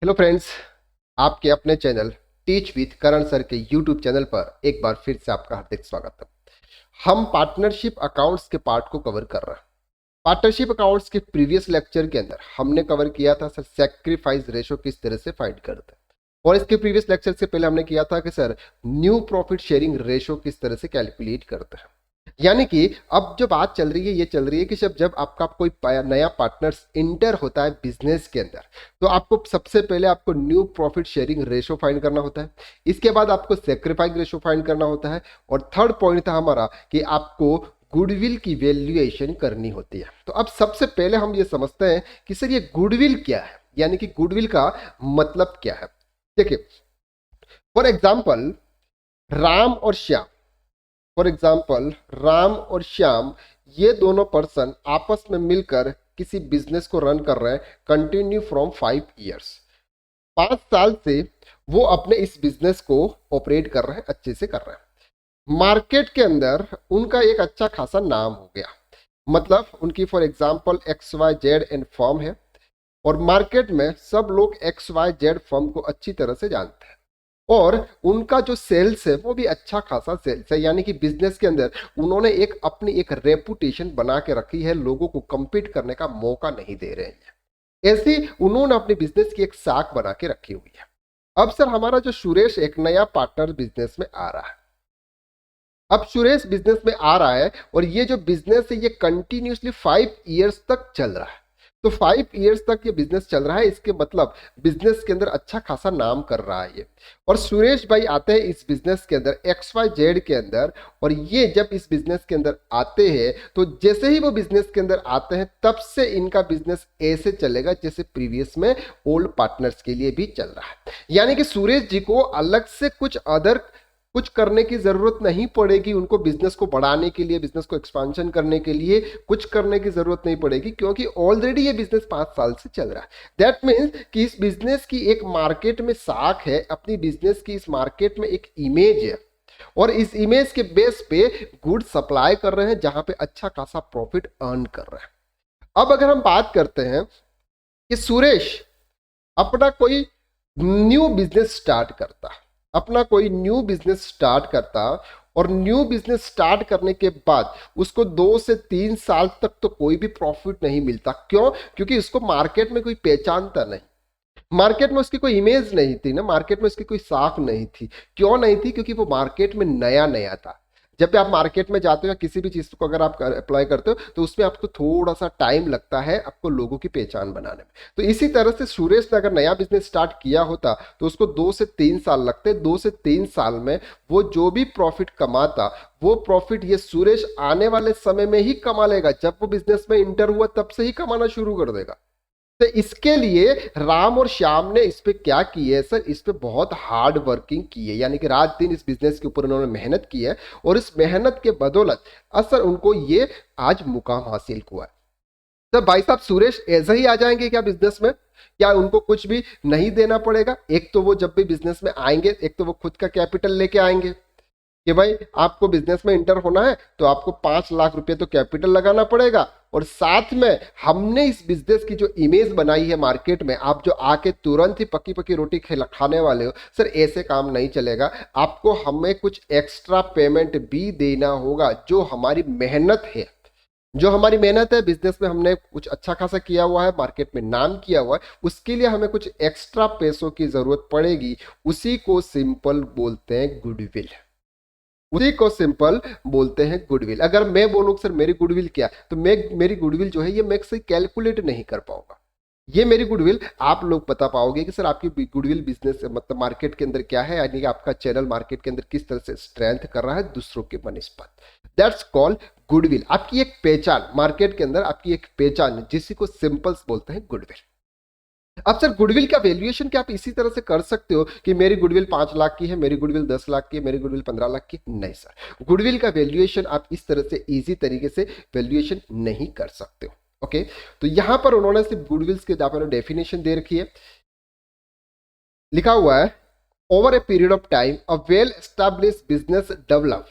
Hello friends, आपके अपने channel teach with Karan sir के यूट्यूब चैनल पर एक बार फिर से आपका हार्दिक स्वागत है। हम पार्टनरशिप अकाउंट्स के पार्ट को कवर कर रहे हैं। पार्टनरशिप अकाउंट्स के प्रीवियस लेक्चर के अंदर हमने कवर किया था सर सैक्रिफाइस रेशो किस तरह से फाइंड करते हैं, और इसके प्रीवियस लेक्चर से पहले हमने किया था कि sir new profit sharing ratio किस तरह से कैलकुलेट करते हैं। यानी कि अब जो बात चल रही है ये चल रही है कि जब आपका कोई नया पार्टनर्स इंटर होता है बिजनेस के अंदर, तो आपको सबसे पहले आपको new profit sharing ratio find करना होता है। इसके बाद आपको सेक्रीफाइस रेशो फाइंड करना होता है, और थर्ड पॉइंट था हमारा कि आपको गुडविल की वैल्यूएशन करनी होती है। तो अब सबसे पहले हम ये समझते हैं कि सर ये गुडविल क्या है, यानी कि गुडविल का मतलब क्या है। देखिए, फॉर एग्जाम्पल राम और श्याम फॉर एग्जाम्पल राम और श्याम ये दोनों पर्सन आपस में मिलकर किसी बिजनेस को रन कर रहे हैं कंटिन्यू फ्रॉम 5 ईयर्स। 5 साल से वो अपने इस बिजनेस को ऑपरेट कर रहे हैं, अच्छे से कर रहे हैं। मार्केट के अंदर उनका एक अच्छा खासा नाम हो गया, मतलब उनकी for example XYZ and firm है, और मार्केट में सब लोग XYZ फर्म को अच्छी तरह से जानते हैं, और उनका जो सेल्स है वो भी अच्छा खासा सेल्स है। यानी कि बिजनेस के अंदर उन्होंने अपनी एक रेपुटेशन बना के रखी है, लोगों को compete करने का मौका नहीं दे रहे हैं। ऐसी उन्होंने अपने बिजनेस की एक साख बना के रखी हुई है। अब सर हमारा जो सुरेश एक नया पार्टनर बिजनेस में आ रहा है। अब सुरेश बिजनेस में आ रहा है और ये जो बिजनेस है ये कंटिन्यूसली 5 ईयर्स तक चल रहा है। तो 5 ईयर्स तक ये बिजनेस चल रहा है, इसके मतलब बिजनेस के अंदर अच्छा खासा नाम कर रहा है ये। और सुरेश भाई आते हैं इस बिजनेस के अंदर XYZ के अंदर, और ये जब इस बिजनेस के अंदर आते हैं तो जैसे ही वो बिजनेस के अंदर आते हैं तब से इनका बिजनेस ऐसे चलेगा जैसे प्रीवियस में ओल्ड पार्टनर्स के लिए भी चल रहा है। यानी कि सुरेश जी को अलग से कुछ करने की जरूरत नहीं पड़ेगी, उनको बिजनेस को बढ़ाने के लिए, बिजनेस को एक्सपांशन करने के लिए कुछ करने की जरूरत नहीं पड़ेगी, क्योंकि ऑलरेडी ये बिजनेस 5 साल से चल रहा है। दैट मीन्स कि इस बिजनेस की एक मार्केट में साख है, अपनी बिजनेस की इस मार्केट में एक इमेज है, और इस इमेज के बेस पे गुड सप्लाई कर रहे हैं जहां पे अच्छा खासा प्रॉफिट अर्न कर रहे हैं। अब अगर हम बात करते हैं कि सुरेश अपना कोई न्यू बिजनेस स्टार्ट करता और न्यू बिजनेस स्टार्ट करने के बाद उसको 2 से 3 साल तक तो कोई भी प्रॉफिट नहीं मिलता। क्यों? क्योंकि उसको मार्केट में कोई पहचानता नहीं, मार्केट में उसकी कोई इमेज नहीं थी ना, मार्केट में उसकी कोई साख नहीं थी। क्यों नहीं थी? क्योंकि वो मार्केट में नया नया था। जब भी आप मार्केट में जाते हो या किसी भी चीज को अगर आप अप्लाई करते हो तो उसमें आपको थोड़ा सा टाइम लगता है आपको लोगों की पहचान बनाने में। तो इसी तरह से सुरेश ने अगर नया बिजनेस स्टार्ट किया होता तो उसको 2 से 3 साल लगते। 2 से 3 साल में वो जो भी प्रॉफिट कमाता वो प्रॉफिट ये सुरेश आने वाले समय में ही कमा लेगा। जब वो बिजनेस में इंटर हुआ तब से ही कमाना शुरू कर देगा। तो इसके लिए राम और श्याम ने इस पे क्या की है सर, इस पे बहुत हार्ड वर्किंग की है, यानी कि रात दिन इस बिजनेस के ऊपर उन्होंने मेहनत की है, और इस मेहनत के बदौलत असर उनको ये आज मुकाम हासिल हुआ है। तो भाई साहब सुरेश ऐसे ही आ जाएंगे क्या बिजनेस में? क्या उनको कुछ भी नहीं देना पड़ेगा? एक तो वो जब भी बिजनेस में आएंगे, एक तो वो खुद का कैपिटल लेके आएंगे कि भाई आपको बिजनेस में इंटर होना है तो आपको 5 लाख रुपए तो कैपिटल लगाना पड़ेगा, और साथ में हमने इस बिजनेस की जो इमेज बनाई है मार्केट में, आप जो आके तुरंत ही पकी पकी रोटी खाने वाले हो, सर ऐसे काम नहीं चलेगा। आपको हमें कुछ एक्स्ट्रा पेमेंट भी देना होगा। जो हमारी मेहनत है बिजनेस में, हमने कुछ अच्छा खासा किया हुआ है, मार्केट में नाम किया हुआ है, उसके लिए हमें कुछ एक्स्ट्रा पैसों की जरूरत पड़ेगी। उसी को सिंपल बोलते हैं गुडविल। अगर मैं बोलूं सर मेरी गुडविल क्या, तो मेरी गुडविल जो है ये मैं से कैलकुलेट नहीं कर पाऊंगा। ये मेरी गुडविल आप लोग बता पाओगे कि सर आपकी गुडविल बिजनेस मतलब मार्केट के अंदर क्या है, यानी कि आपका चैनल मार्केट के अंदर किस तरह से स्ट्रेंथ कर रहा है दूसरों के बनिस्पत। That's called goodwill. आपकी एक पहचान मार्केट के अंदर, आपकी एक पहचान, जिसी को सिंपल्स बोलते हैं गुडविल। अब सर गुडविल का वैल्यूएशन क्या आप इसी तरह से कर सकते हो कि मेरी गुडविल 5 लाख की है, मेरी गुडविल 10 लाख की है, मेरी गुडविल 15 लाख की? नहीं सर, गुडविल का वैल्यूएशन आप इस तरह से इजी तरीके से वैल्यूएशन नहीं कर सकते हो। ओके, तो यहां पर उन्होंने सिर्फ गुडविल्स के डेफिनेशन दे रखी है। लिखा हुआ है over a period of time a well established business develop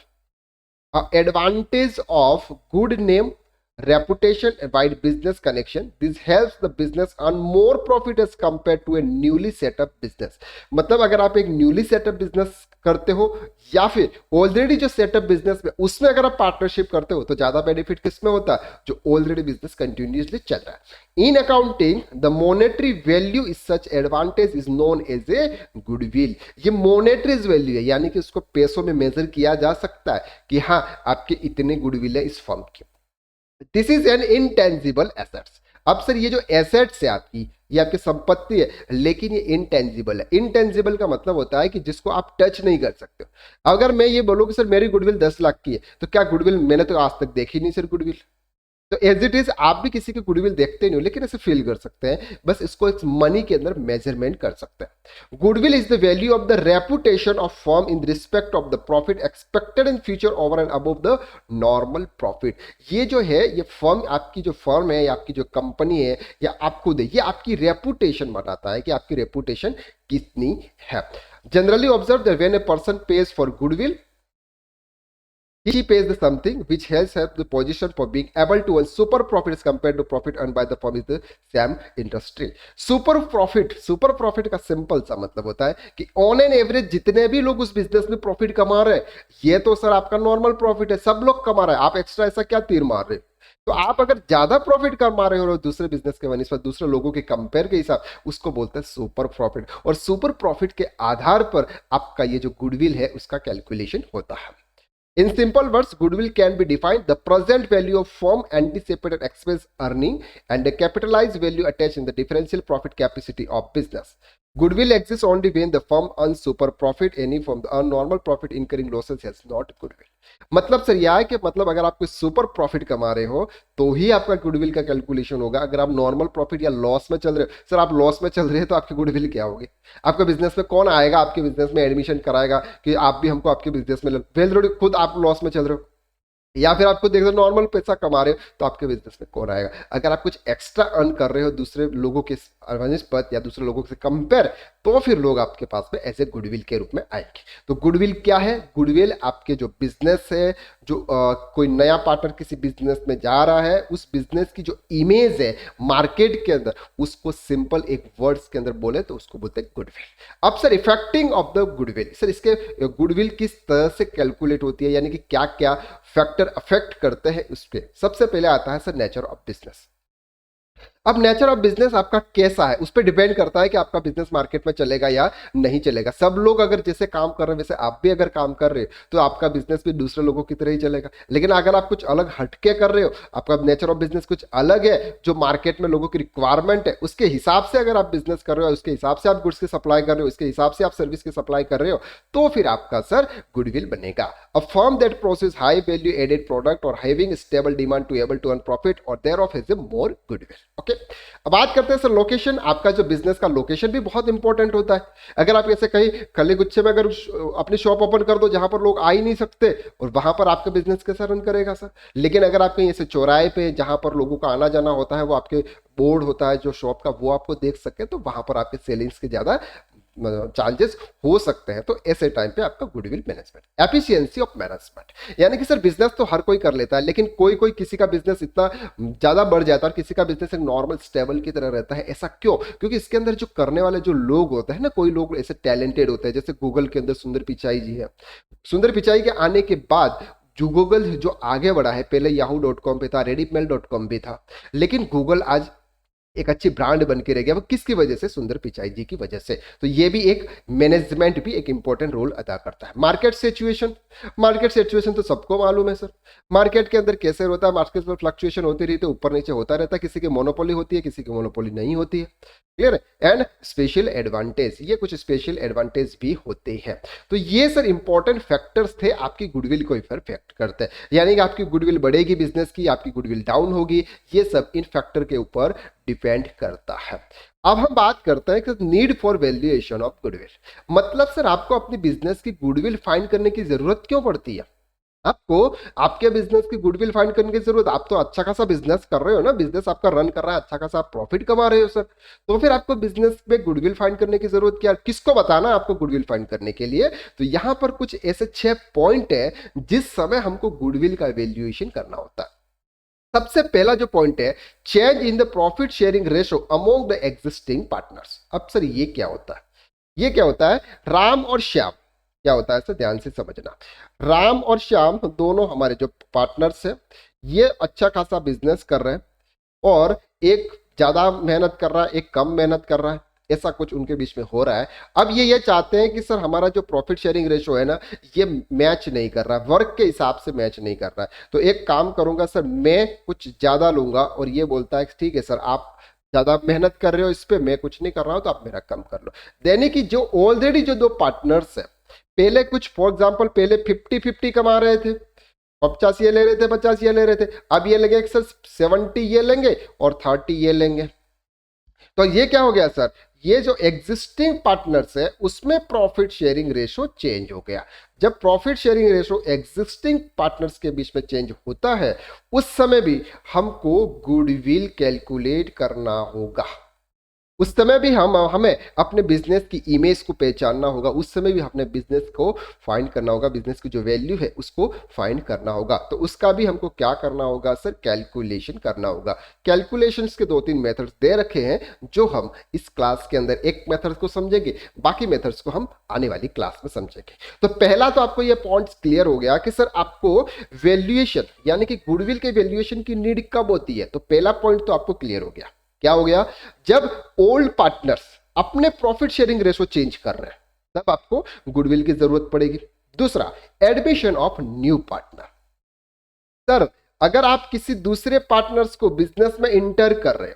advantage of good name, reputation and wide business connection. This helps the business earn more profit as compared to a newly set up business. मतलब अगर आप एक newly setup business करते हो या फिर already जो setup business में उसमें अगर आप पार्टनरशिप करते हो तो ज्यादा बेनिफिट किसमें होता है, जो ऑलरेडी बिजनेस कंटिन्यूसली चल रहा है। In accounting the monetary value is such advantage is known as a goodwill. ये मॉनेटरी वैल्यू है, यानी कि उसको पैसों में मेजर किया जा सकता है कि हाँ आपके इतने गुडविल है इस फर्म की। This is an intangible assets. अब सर ये जो एसेट्स है आपकी, ये आपकी संपत्ति है, लेकिन ये इनटेंजिबल है। इनटेंजिबल का मतलब होता है कि जिसको आप टच नहीं कर सकते। अगर मैं ये बोलूं कि सर मेरी गुडविल 10 लाख की है, तो क्या गुडविल, मैंने तो आज तक देखी नहीं सर गुडविल। तो एज इट इज आप भी किसी की गुडविल देखते नहीं हो, लेकिन ऐसे फील कर सकते हैं, बस इसको एक मनी के अंदर मेजरमेंट कर सकते हैं। Goodwill is the value of the reputation of firm in respect of the profit expected in future over and above the normal profit. ये जो है, ये फर्म, आपकी जो फर्म है या आपकी जो कंपनी है या आप खुद है, ये आपकी रेपुटेशन बताता है कि आपकी रेपुटेशन कितनी है। Generally observe that when a person page for goodwill, he pays the something which helps the position for being able to earn super profits compared to profit earned by the firm is the same industry. Super profit का simple सा मतलब होता है कि on an average जितने भी लोग उस बिजनेस में प्रॉफिट कमा रहे हैं, ये तो सर आपका नॉर्मल प्रॉफिट है, सब लोग कमा रहे हैं, आप एक्स्ट्रा ऐसा क्या तीर मार रहे हो। तो आप अगर ज्यादा प्रॉफिट कमा रहे हो दूसरे बिजनेस के वनिस्पत दूसरे लोगों के कंपेयर के हिसाब, उसको बोलते हैं सुपर प्रॉफिट। और सुपर प्रॉफिट के आधार पर आपका ये जो गुडविल है उसका कैलकुलेशन होता है। In simple words, goodwill can be defined the present value of firm anticipated expense earning and the capitalized value attached in the differential profit capacity of business. Goodwill exists only when the firm earns super profit. Any firm earn normal profit incurring losses has not goodwill. मतलब sir यह है कि मतलब अगर आप कोई super profit कमा रहे हो तो ही आपका गुडविल का कैलकुलेशन होगा। अगर आप नॉर्मल प्रॉफिट या लॉस में चल रहे हो, सर आप लॉस में चल रहे हैं तो आपकी गुडविल क्या होगी। आपके बिजनेस में कौन आएगा, आपके बिजनेस में एडमिशन कराएगा कि आप भी हमको आपके बिजनेस में वेल, खुद आप लॉस में चल रहे हो या फिर आपको देख नॉर्मल पैसा कमा रहे हो तो आपके बिजनेस में कौन आएगा। अगर आप कुछ एक्स्ट्रा अर्न कर रहे हो दूसरे लोगों के निस्बत या दूसरे लोगों से कंपेयर, तो फिर लोग आपके पास में ऐसे गुडविल के रूप में आएंगे। तो गुडविल क्या है, गुडविल आपके जो बिजनेस है, जो कोई नया पार्टनर किसी बिजनेस में जा रहा है, उस बिजनेस की जो इमेज है मार्केट के अंदर, उसको सिंपल एक वर्ड्स के अंदर बोले तो उसको बोलते हैं गुडविल। अब sir effecting of the goodwill, sir इसके गुडविल किस तरह से कैलकुलेट होती है, यानी कि क्या क्या फैक्टर अफेक्ट करते हैं उस पर। सबसे पहले आता है सर नेचर ऑफ बिजनेस। अब नेचर ऑफ बिजनेस आपका कैसा है उस पर डिपेंड करता है कि आपका बिजनेस मार्केट में चलेगा या नहीं चलेगा। सब लोग अगर जैसे काम कर रहे हैं वैसे आप भी अगर काम कर रहे हो तो आपका बिजनेस भी दूसरे लोगों की तरह ही चलेगा। लेकिन अगर आप कुछ अलग हटके कर रहे हो, आपका नेचर ऑफ बिजनेस कुछ अलग है, जो मार्केट में लोगों की रिक्वायरमेंट है उसके हिसाब से अगर आप बिजनेस कर रहे हो, उसके हिसाब से आप गुड्स की सप्लाई कर रहे हो, उसके हिसाब से आप सर्विस की सप्लाई कर रहे हो, तो फिर आपका सर गुडविल बनेगा। A firm that process high value added product और having stable demand to able to earn profit और thereof has a more goodwill. Okay, अब बात करते हैं सर लोकेशन। आपका जो बिजनेस का लोकेशन भी बहुत इंपॉर्टेंट होता है। अगर आप ऐसे कहीं खले गुच्छे में अगर अपनी शॉप ओपन कर दो जहां पर लोग आ ही नहीं सकते, और वहां पर आपका बिजनेस कैसा रन करेगा सर। लेकिन अगर आप कहीं ऐसे चौराहे पे जहां पर लोगों का आना जाना होता है, वो आपके बोर्ड होता है जो शॉप का, वो आपको देख सके, तो वहां पर आपके सेलिंग्स के ज्यादा चांसेस हो सकते हैं। तो ऐसे टाइम पे आपका goodwill management, efficiency of management, यानी कि सर बिजनेस तो हर कोई कर लेता है, लेकिन कोई कोई किसी का बिजनेस इतना ज्यादा बढ़ जाता है और किसी का बिजनेस एक नॉर्मल स्टेबल की तरह रहता है। ऐसा क्यों? क्योंकि इसके अंदर जो करने वाले जो लोग होते हैं ना, कोई लोग ऐसे टैलेंटेड होते हैं, जैसे गूगल के अंदर सुंदर पिचाई जी है। सुंदर पिचाई के आने के बाद जो गूगल जो आगे बढ़ा है, पहले yahoo.com पे था, redditmail.com भी था, लेकिन गूगल आज एक अच्छी ब्रांड बन के रह गया। वो किसकी वजह से? सुंदर पिचाई जी की वजह से। तो ये भी एक मैनेजमेंट भी एक इंपॉर्टेंट रोल अदा करता है। मार्केट सिचुएशन तो सबको मालूम है सर। मार्केट के अंदर कैसे होता है, मार्केट में फ्लक्चुएशन होती रहती है, ऊपर नीचे होता रहता है, किसी की मोनोपोली होती है, किसी की मोनोपोली नहीं होती है। क्लियर है। एंड स्पेशल एडवांटेज, ये कुछ स्पेशल एडवांटेज भी होते हैं। तो ये सर इंपॉर्टेंट फैक्टर्स थे, आपकी गुडविल को इफेक्ट करते हैं। यानी कि आपकी गुडविल बढ़ेगी बिजनेस की, आपकी गुडविल डाउन होगी, ये सब इन फैक्टर के ऊपर डिपेंड करता है। अब हम बात करते हैं कि need for valuation of goodwill. मतलब सर आपको अपनी बिजनेस की गुडविल फाइंड करने की जरूरत क्यों पड़ती है? आपको आपके बिजनेस की गुडविल फाइंड करने की जरूरत, आप तो अच्छा खासा बिजनेस कर रहे हो ना, बिजनेस आपका रन कर रहा है, अच्छा खासा आप प्रॉफिट कमा रहे हो सर, तो फिर आपको बिजनेस में गुडविल फाइंड करने की जरूरत क्या? किसको बताना आपको गुडविल फाइंड करने के लिए? तो यहां पर कुछ ऐसे 6 पॉइंट है जिस समय हमको गुडविल का वैल्यूएशन करना होता है। सबसे पहला जो पॉइंट है, change in the profit sharing ratio among the existing partners. अब सर ये क्या होता है? ये क्या होता है? राम और श्याम, क्या होता है सर, ध्यान से समझना। राम और श्याम दोनों हमारे जो पार्टनर्स हैं, ये अच्छा खासा बिजनेस कर रहे हैं, और एक ज्यादा मेहनत कर रहा है, एक कम मेहनत कर रहा है, ऐसा कुछ उनके बीच में हो रहा है। अब ये चाहते हैं कि सर हमारा जो प्रॉफिट शेयरिंग रेशो है ना, ये मैच नहीं कर रहा है, वर्क के हिसाब से मैच नहीं कर रहा है। तो एक काम करूंगा सर, मैं कुछ ज्यादा लूंगा, और ये बोलता है ठीक है सर, आप ज्यादा मेहनत कर रहे हो इस पे, मैं कुछ नहीं कर रहा हूं, तो आप मेरा कम कर लो। यानी कि जो ऑलरेडी जो दो पार्टनर्स है, पहले कुछ फॉर एग्जाम्पल पहले 50-50 कमा रहे थे, 50 ये ले रहे थे, 50 ये ले रहे थे, अब ये लगे सर 70 ये लेंगे और 30 ये लेंगे। तो ये क्या हो गया सर, ये जो एग्जिस्टिंग पार्टनर्स है उसमें प्रॉफिट शेयरिंग रेशो चेंज हो गया। जब profit sharing ratio existing partners के बीच में चेंज होता है, उस समय भी हमको गुडविल कैलकुलेट करना होगा। उस समय भी हमें अपने बिजनेस की इमेज को पहचानना होगा, उस समय भी अपने बिजनेस को फाइंड करना होगा, बिजनेस की जो वैल्यू है उसको फाइंड करना होगा। तो उसका भी हमको क्या करना होगा सर, कैलकुलेशन करना होगा। कैलकुलेशंस के 2-3 मेथड्स दे रखे हैं, जो हम इस क्लास के अंदर एक मेथड को समझेंगे, बाकी मेथड्स को हम आने वाली क्लास में समझेंगे। तो पहला तो आपको ये पॉइंट क्लियर हो गया कि सर आपको वैल्यूएशन यानी कि गुडविल के वैल्यूएशन की नीड कब होती है। तो पहला पॉइंट तो आपको क्लियर हो गया। क्या हो गया? जब ओल्ड पार्टनर्स अपने प्रॉफिट शेयरिंग रेशो चेंज कर रहे हैं, तब आपको गुडविल की जरूरत पड़ेगी। दूसरा, admission of new partner. Sir अगर आप किसी दूसरे पार्टनर्स को बिजनेस में इंटर कर रहे हो,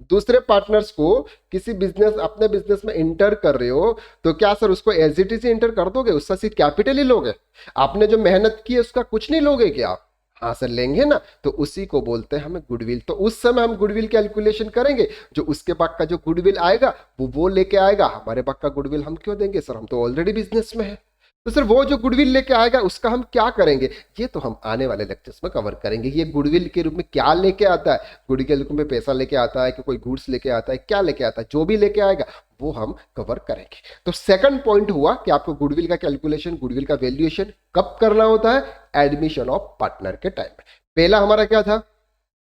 दूसरे पार्टनर्स को किसी बिजनेस अपने बिजनेस में इंटर कर रहे हो, तो क्या सर उसको एज इट इज इंटर कर दोगे? उसका सिर्फ कैपिटल ही लोगे? आपने जो मेहनत की है उसका कुछ नहीं लोगे क्या आप? हाँ सर लेंगे ना। तो उसी को बोलते हैं हमें गुडविल। तो उस समय हम गुडविल कैलकुलेशन करेंगे, जो उसके बाद का जो गुडविल आएगा वो लेके आएगा। हमारे बाद का गुडविल हम क्यों देंगे सर, हम तो ऑलरेडी बिजनेस में है। तो सर वो जो गुडविल लेके आएगा उसका हम क्या करेंगे, ये तो हम आने वाले लेक्चर्स में कवर करेंगे। ये गुडविल के रूप में क्या लेके आता है, गुडविल के रूप में पैसा लेके आता है कि कोई गुड्स लेके आता है, क्या लेके आता है, जो भी लेके आएगा वो हम कवर करेंगे। तो सेकंड पॉइंट हुआ कि आपको गुडविल का कैलकुलेशन, गुडविल का वैल्यूएशन कब करना होता है? एडमिशन ऑफ पार्टनर के टाइम में। पहला हमारा क्या था?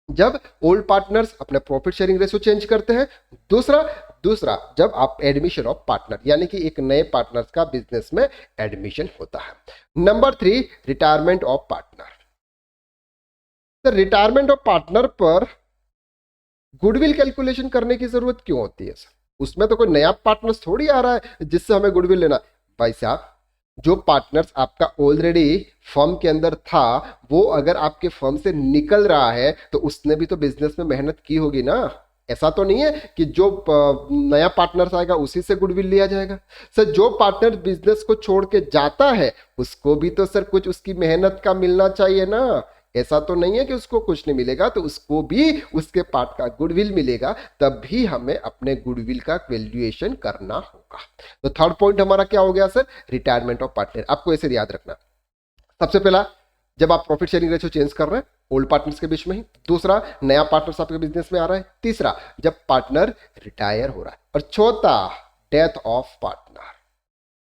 जब ओल्ड पार्टनर्स अपने प्रॉफिट शेयरिंग रेशो चेंज करते हैं। दूसरा जब आप एडमिशन ऑफ पार्टनर यानी कि एक नए पार्टनर्स का बिजनेस में एडमिशन होता है। Number 3, retirement of partner. तो रिटायरमेंट ऑफ पार्टनर पर गुडविल कैलकुलेशन करने की जरूरत क्यों होती है सर? उसमें तो कोई नया पार्टनर्स थोड़ी आ रहा है जिससे हमें गुडविल लेना। भाई साहब, जो पार्टनर्स आपका ऑलरेडी फर्म के अंदर था, वो अगर आपके फर्म से निकल रहा है तो उसने भी तो बिजनेस में मेहनत की होगी ना। ऐसा तो नहीं है कि जो नया पार्टनर आएगा उसी से गुडविल लिया जाएगा। सर जो पार्टनर बिजनेस को छोड़ के जाता है उसको भी तो सर कुछ उसकी मेहनत का मिलना चाहिए ना। ऐसा तो नहीं है कि उसको कुछ नहीं मिलेगा, तो उसको भी उसके पार्ट का गुडविल मिलेगा, तब भी हमें अपने गुडविल का वैल्यूएशन करना होगा। तो थर्ड पॉइंट हमारा क्या हो गया सर? Retirement of partner. आपको ऐसे याद रखना, सबसे पहला जब आप प्रॉफिट शेयरिंग रेशो चेंज कर रहे हैं ओल्ड पार्टनर्स के बीच में ही। दूसरा, नया पार्टनर्स आपके बिजनेस में आ रहा है। तीसरा, जब पार्टनर रिटायर हो रहा है। और चौथा, डेथ ऑफ पार्टनर।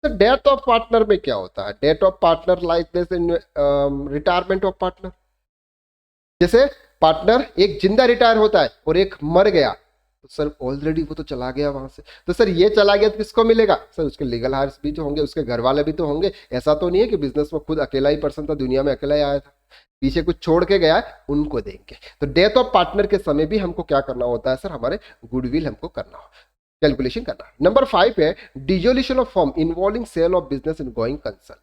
तो डेथ ऑफ पार्टनर में क्या होता है? Death of partner like this in retirement of partner. जैसे पार्टनर एक जिंदा रिटायर होता है और एक मर गया, तो सर ऑलरेडी वो तो चला गया वहां से। तो सर ये चला गया तो किसको मिलेगा? सर उसके लीगल हायर्स भी तो होंगे, उसके घर वाले भी तो होंगे। ऐसा तो नहीं है कि बिजनेस में खुद अकेला ही पर्सन था, दुनिया में अकेला ही आया था, पीछे कुछ छोड़ के गया है, उनको देंगे। तो डेथ ऑफ पार्टनर के समय भी हमको क्या करना होता है सर? हमारे गुडविल हमको करना हो, कैलकुलेशन करना। नंबर 5 है dissolution of firm involving sale of business in going concern.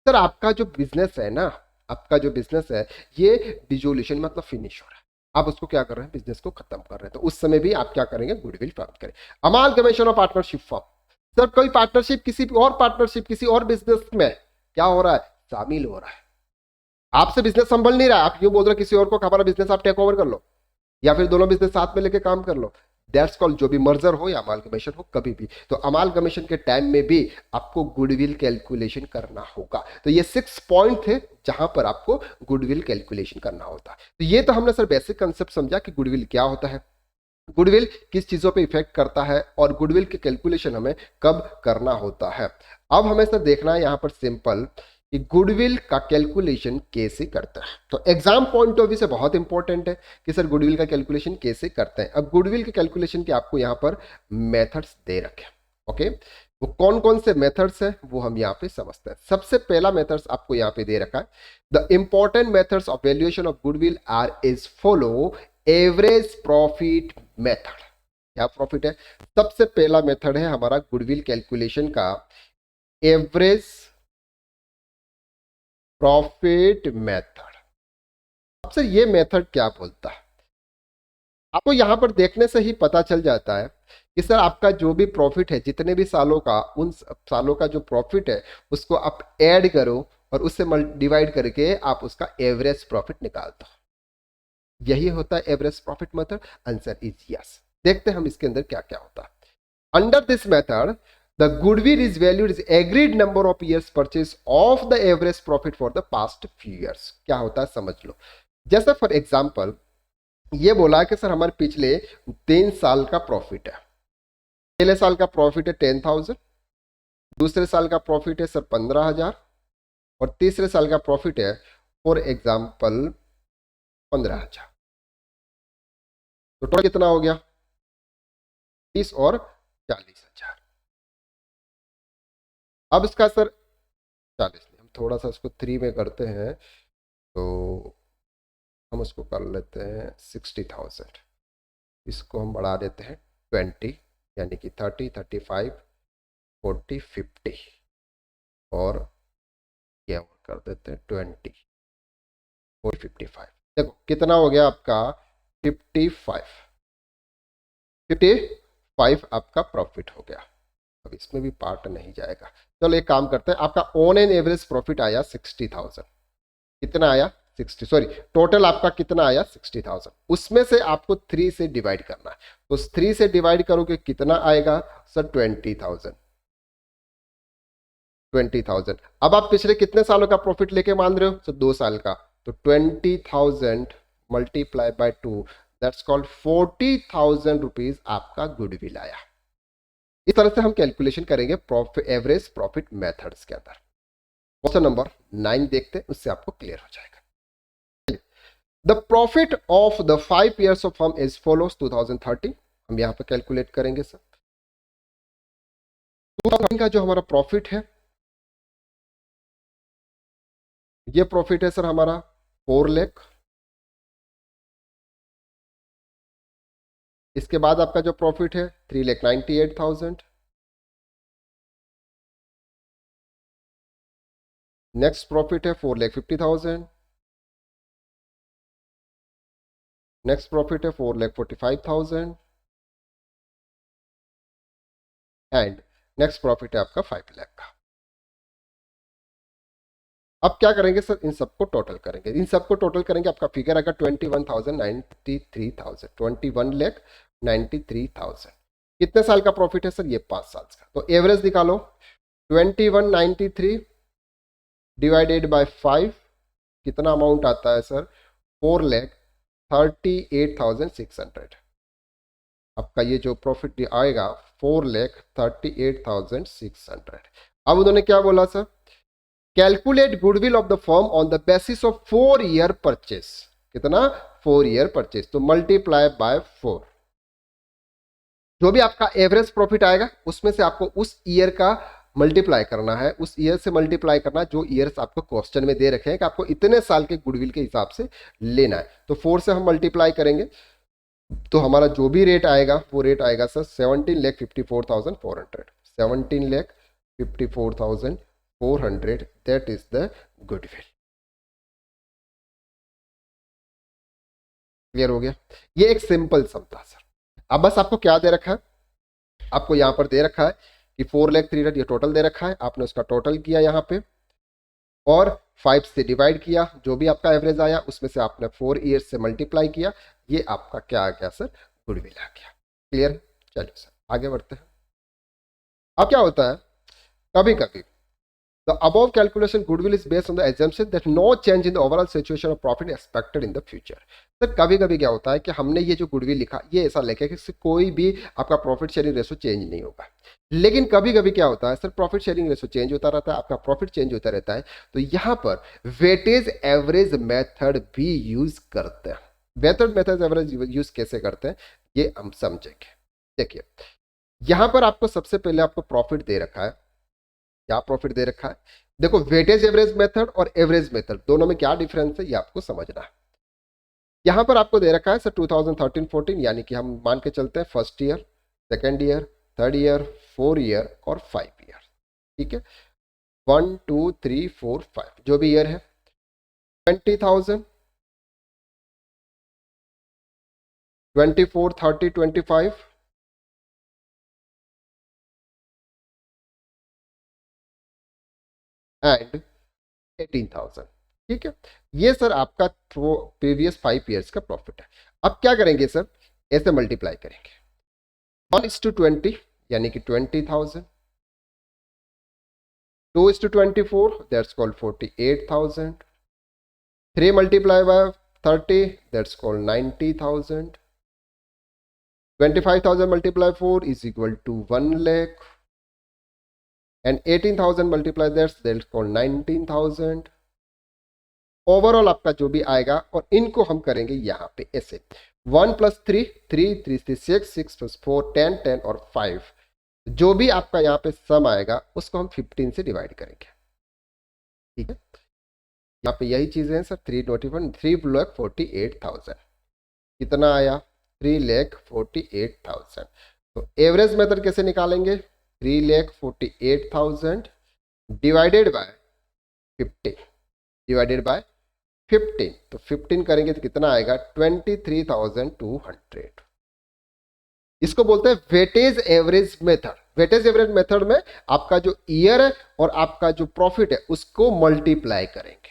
Sir आपका जो बिजनेस है ना, आपका जो बिजनेस है ये डिसोल्यूशन मतलब फिनिश हो रहा है, आप उसको क्या कर रहे हैं? बिजनेस को खत्म कर रहे हैं। तो उस समय भी आप क्या करेंगे? गुडविल प्राप्त करें। Amalgamation of partnership form. Sir कोई पार्टनरशिप किसी और पार्टनरशिप किसी और बिजनेस में क्या हो रहा है? शामिल हो रहा है। आपसे बिजनेस संभल नहीं रहा है, आप यूं बोल रहे किसी और को हमारा बिजनेस आप टेक ओवर कर लो, या फिर दोनों बिजनेस साथ में लेके काम कर लो। दैट्स कॉल्ड, जो भी मर्जर हो या अमालगमेशन हो, कभी भी। तो अमालगमेशन के टाइम में भी आपको गुडविल कैलकुलेशन करना होगा। तो ये 6 पॉइंट थे जहां पर आपको गुडविल कैलकुलेशन करना होता है। तो ये तो हमने सर बेसिक कंसेप्ट समझा कि गुडविल क्या होता है, गुडविल किस चीजों पे इफेक्ट करता है, और गुडविल के कैलकुलेशन हमें कब करना होता है। अब हमें सर देखना है यहां पर सिंपल कि गुडविल का कैलकुलेशन कैसे करता है। तो एग्जाम पॉइंट ऑफ व्यू से बहुत इंपॉर्टेंट है कि सर गुडविल का कैलकुलेशन कैसे करते हैं। अब गुडविल के कैलकुलेशन के आपको यहाँ पर मेथड्स दे रखे हैं। ओके, वो कौन कौन से मेथड्स हैं वो हम यहाँ पे समझते हैं। सबसे पहला मेथड्स आपको यहाँ पे दे रखा है, the important methods of valuation of goodwill are is follow average profit method. क्या प्रॉफिट है? सबसे पहला मेथड है हमारा गुडविल कैलकुलेशन का एवरेज प्रॉफिट मेथड। अब सर ये मेथड क्या बोलता है? आपको यहां पर देखने से ही पता चल जाता है कि सर आपका जो भी प्रॉफिट है, जितने भी सालों का, उन सालों का जो प्रॉफिट है उसको आप ऐड करो और उससे डिवाइड करके आप उसका एवरेज प्रॉफिट निकाल दो। यही होता है average profit method. Answer is yes. देखते हैं हम इसके अंदर क्या क्या होता है। Under this method the goodwill is valued as agreed number of years purchase of the average profit for the past few years। क्या होता है समझ लो। जैसे फॉर एग्जांपल ये बोला कि सर हमारे पिछले 3 साल का प्रॉफिट है। पहले साल का प्रॉफिट है 10,000, दूसरे साल का प्रॉफिट है सर 15,000 और तीसरे साल का प्रॉफिट है फॉर एग्जांपल 15,000। तो टोटल कितना हो गया? 30 और 40,000। अब इसका सर 40 नहीं, हम थोड़ा सा इसको 3 में करते हैं तो हम उसको कर लेते हैं 60,000। इसको हम बढ़ा देते हैं 20, यानी कि 30, 35, 40, 50 और क्या कर देते हैं 20 और 55। देखो कितना हो गया आपका 55 आपका प्रॉफिट हो गया। अब इसमें भी पार्ट नहीं जाएगा। चलो एक काम करते हैं, आपका ऑन एन एवरेज प्रॉफिट आया 60,000। कितना आया? 60, सॉरी, टोटल आपका कितना आया? 60,000। उसमें से आपको 3 से डिवाइड करना है। तो 3 से डिवाइड करोगे कितना आएगा सर? 20,000। 20,000। अब आप पिछले कितने सालों का प्रॉफिट लेके मान रहे हो? सर 2 साल का। तो 20,000 multiply by 2, that's called 40,000 rupees आपका गुडविल आया। इस तरह से हम कैलकुलेशन करेंगे एवरेज प्रॉफिट मेथड्स के अंदर। क्वेश्चन नंबर 9 देखते हैं, उससे आपको क्लियर हो जाएगा। The profit of the 5 years of firm is follows 2030। हम यहां पर कैलकुलेट करेंगे सर। 2030 का जो हमारा प्रॉफिट है, ये प्रॉफिट है सर हमारा 4 लाख। इसके बाद आपका जो प्रॉफिट है 3,98,000। नेक्स्ट प्रॉफिट है 4,50,000। नेक्स्ट प्रॉफिट है 4,45,000 एंड नेक्स्ट प्रॉफिट है आपका 5 लाख का। अब क्या करेंगे सर? इन सबको टोटल करेंगे। इन सबको टोटल करेंगे, आपका फिगर आएगा 21,93,000। 21,93,000 कितने साल का प्रॉफिट है सर? ये 5 साल का। तो एवरेज निकालो। 2193 डिवाइडेड बाय 5 कितना अमाउंट आता है सर? 4,38,600। आपका ये जो प्रॉफिट आएगा 4,38,600। अब उन्होंने क्या बोला sir? Calculate goodwill of the firm on the basis of 4 year purchase. कितना? 4 ईयर परचेस। तो मल्टीप्लाई बाय 4। जो भी आपका एवरेज प्रॉफिट आएगा उसमें से आपको उस ईयर का मल्टीप्लाई करना है, उस ईयर से मल्टीप्लाई करना है जो ईयर्स आपको क्वेश्चन में दे रखे हैं कि आपको इतने साल के गुडविल के हिसाब से लेना है। तो 4 से हम मल्टीप्लाई करेंगे तो हमारा जो भी रेट आएगा वो रेट आएगा sir 17,54,400। 17,54,400 that is the goodwill. Clear हो गया? ये एक सिंपल सम था सर। अब बस आपको क्या दे रखा है? आपको यहां पर दे रखा है कि 4,03,000 ये टोटल दे रखा है। आपने उसका टोटल किया यहाँ पे और 5 से डिवाइड किया। जो भी आपका एवरेज आया उसमें से आपने 4 ईयर्स से मल्टीप्लाई किया। ये आपका क्या आ गया सर? गुडविल आ गया। क्लियर? चलिए सर आगे बढ़ते हैं। अब क्या होता है, कभी कभी The above calculation goodwill is based on the assumption that no change in the overall situation of profit expected in the future. Sir कभी कभी क्या होता है कि हमने ये जो गुडविल लिखा ये ऐसा लिखा है कि कोई भी आपका प्रॉफिट शेयरिंग रेशो चेंज नहीं होगा, लेकिन कभी कभी क्या होता है sir profit sharing ratio change होता रहता है, आपका प्रॉफिट चेंज होता रहता है, तो यहाँ पर वेटेज एवरेज मेथड भी यूज करते हैं। वेटेज एवरेज यूज कैसे करते हैं ये हम समझेंगे। देखिए यहाँ पर आपको सबसे पहले आपको प्रॉफिट दे रखा है, क्या प्रॉफिट दे रखा है, देखो वेटेज एवरेज मेथड और एवरेज मेथड दोनों में क्या डिफरेंस है ये आपको समझना है। यहां पर आपको दे रखा है सर 2013-14 यानी कि हम मान के चलते हैं first year, second year, third year, 4 year और 5 ईयर, ठीक है, 1 2 3 4 5 जो भी ईयर है 20,000, 24 30 25 एंड 18,000, ठीक है। ये सर आपका प्रीवियस 5 ईयर्स का प्रॉफिट है। अब क्या करेंगे सर, ऐसे मल्टीप्लाई करेंगे 1:20 यानी कि 20,000, 2:24 that's called 48,000, 3 multiplied by 30 that's called 90,000, 25,000 multiplied 4 is equal to 1 lakh, and 18,000 multiplied that's called 19,000। Overall आपका जो भी आएगा और इनको हम करेंगे यहाँ पे ऐसे 1 + 3 3 3 3 6 6 + 4 10 10 और 5, जो भी आपका यहाँ पे सम आएगा उसको हम 15 से डिवाइड करेंगे, ठीक है। यहाँ पे यही चीजें हैं सर 3,48,000 कितना आया 3,48,000। तो एवरेज मेथड कैसे निकालेंगे, 3,48,000 डिवाइडेड बाय 15 डिवाइडेड बाय 15, तो 15 करेंगे तो कितना आएगा 23,200। इसको बोलते हैं weightage average method. Weightage average method में आपका जो ईयर है और आपका जो प्रॉफिट है उसको मल्टीप्लाई करेंगे,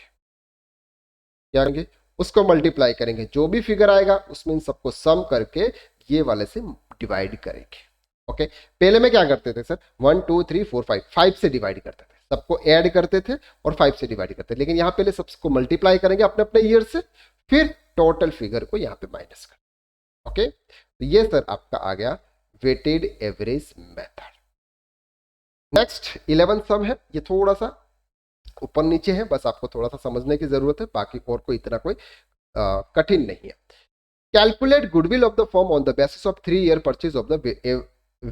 क्या करेंगे उसको मल्टीप्लाई करेंगे, जो भी फिगर आएगा उसमें इन सबको सम करके ये वाले से डिवाइड करेंगे। ओके, पहले में क्या करते थे सर 1 2 3 4 5 से डिवाइड करते थे, सबको ऐड करते थे और 5 से डिवाइड करते थे, लेकिन यहां पहले सबको मल्टीप्लाई करेंगे अपने अपने ईयर से, फिर टोटल फिगर को यहां पे माइनस कर। ओके, तो ये सर आपका आ गया वेटेड एवरेज मेथड। नेक्स्ट 11 सम है, ये थोड़ा सा ऊपर नीचे है, बस आपको थोड़ा सा समझने की जरूरत है, बाकी और कोई इतना कोई कठिन नहीं है। Calculate goodwill of the firm on the basis of 3 year purchase of the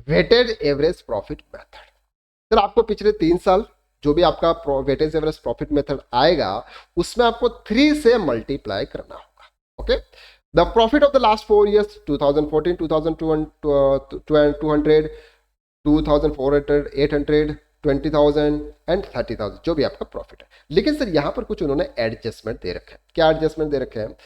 weighted average profit method. Sir आपको पिछले 3 साल जो भी आपका वेटेज एवरेज प्रॉफिट मेथड आएगा उसमें आपको 3 से मल्टीप्लाई करना होगा। Okay, the profit of the last 4 years 2014 2200 200 2400 800 20,000 and 30,000 जो भी आपका प्रॉफिट है। लेकिन सर यहां पर कुछ उन्होंने एडजस्टमेंट दे रखे हैं। क्या एडजस्टमेंट दे रखे हैं,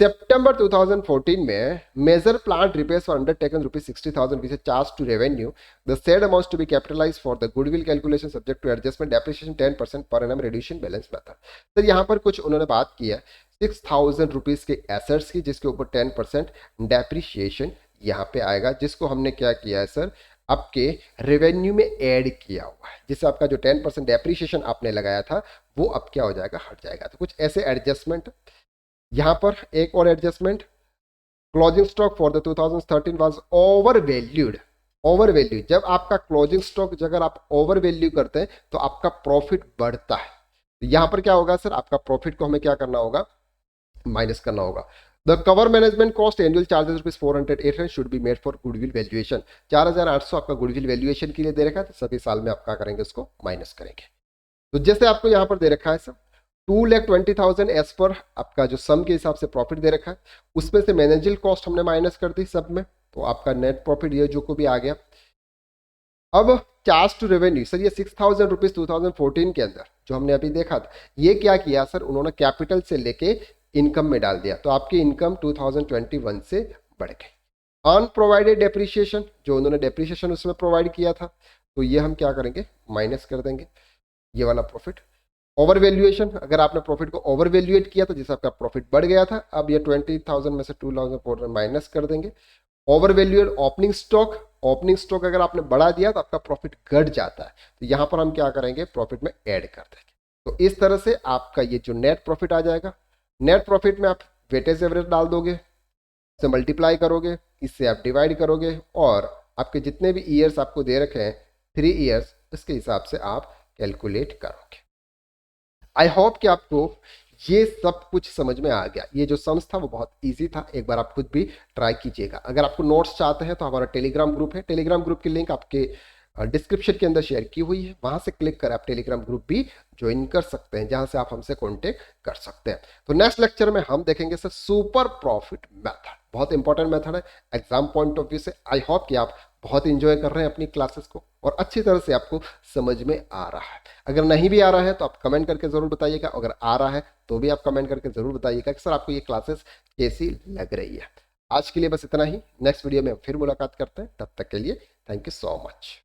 सितंबर 2014 में major plant repairs for undertaken ₹60,000 which charge to revenue, the said amounts to be capitalized for the goodwill calculation subject to adjustment depreciation 10% per annum reducing balance method. Sir यहाँ पर कुछ उन्होंने बात की है ₹6,000 के एसेट्स की जिसके ऊपर 10% डेप्रिसिएशन यहाँ पे आएगा, जिसको हमने क्या किया है सर आपके रेवेन्यू में ऐड किया हुआ है, जिससे आपका जो 10% डेप्रिसिएशन आपने लगाया था वो अब क्या हो जाएगा, हट जाएगा। तो कुछ ऐसे एडजस्टमेंट यहां पर। एक और adjustment, closing stock for the 2013 was over valued. Over value, जब आपका क्लोजिंग स्टॉक अगर आप ओवर वैल्यू करते हैं तो आपका प्रॉफिट बढ़ता है, तो यहां पर क्या होगा सर आपका प्रॉफिट को हमें क्या करना होगा, माइनस करना होगा। The cover management cost annual charges ₹400 should be made for goodwill valuation. 4,800 आपका गुडविल वैल्यूएशन के लिए दे रखा है, तो सभी साल में आप क्या करेंगे उसको माइनस करेंगे। तो जैसे आपको यहां पर दे रखा है सर 2,20,000 एज पर आपका जो सम के हिसाब से प्रॉफिट दे रखा है, उसमें से मैनेजल कॉस्ट हमने माइनस कर दी सब में, तो आपका नेट प्रॉफिट ये जो को भी आ गया। अब चार्ज टू रेवेन्यू, सर ये ₹6,000 2014 के अंदर जो हमने अभी देखा था, ये क्या किया सर उन्होंने कैपिटल से लेके इनकम में डाल दिया, तो आपकी इनकम 2021 से बढ़ गई। अनप्रोवाइडेड डेप्रिसिएशन, जो उन्होंने डेप्रिसिएशन उसमें प्रोवाइड किया था, तो ये हम क्या करेंगे माइनस कर देंगे ये वाला प्रॉफिट। ओवर वैल्यूएशन, अगर आपने प्रॉफिट को ओवर वैल्यूएट किया तो जिससे आपका प्रॉफिट बढ़ गया था, अब ये 20,000 में से 2,400 माइनस कर देंगे। Over valuate opening stock, opening stock अगर आपने बढ़ा दिया तो आपका प्रॉफिट घट जाता है, तो यहाँ पर हम क्या करेंगे, प्रॉफिट में ऐड कर देंगे। तो इस तरह से आपका ये जो नेट प्रॉफिट आ जाएगा, नेट प्रॉफिट में आप वेटेज एवरेज डाल दोगे, इससे मल्टीप्लाई करोगे, इससे आप डिवाइड करोगे, और आपके जितने भी ईयर्स आपको दे रखे हैं 3 ईयर्स, इसके हिसाब से आप कैलकुलेट करोगे। आई होप कि आपको ये सब कुछ समझ में आ गया। ये जो सम्स था वो बहुत इजी था, एक बार आप खुद भी ट्राई कीजिएगा। अगर आपको नोट्स चाहते हैं तो हमारा टेलीग्राम ग्रुप है, टेलीग्राम ग्रुप की लिंक आपके डिस्क्रिप्शन के अंदर शेयर की हुई है, वहां से क्लिक कर आप टेलीग्राम ग्रुप भी ज्वाइन कर सकते हैं, जहां से आप हमसे कॉन्टेक्ट कर सकते हैं। तो नेक्स्ट लेक्चर में हम देखेंगे सर सुपर प्रॉफिट मेथड, बहुत इंपॉर्टेंट मेथड है एग्जाम पॉइंट ऑफ व्यू से। आई होप कि आप बहुत इंजॉय कर रहे हैं अपनी क्लासेस को और अच्छी तरह से आपको समझ में आ रहा है। अगर नहीं भी आ रहा है तो आप कमेंट करके जरूर बताइएगा, अगर आ रहा है तो भी आप कमेंट करके जरूर बताइएगा कि सर आपको ये क्लासेस कैसी लग रही है। आज के लिए बस इतना ही, नेक्स्ट वीडियो में फिर मुलाकात करते हैं, तब तक के लिए थैंक यू सो मच।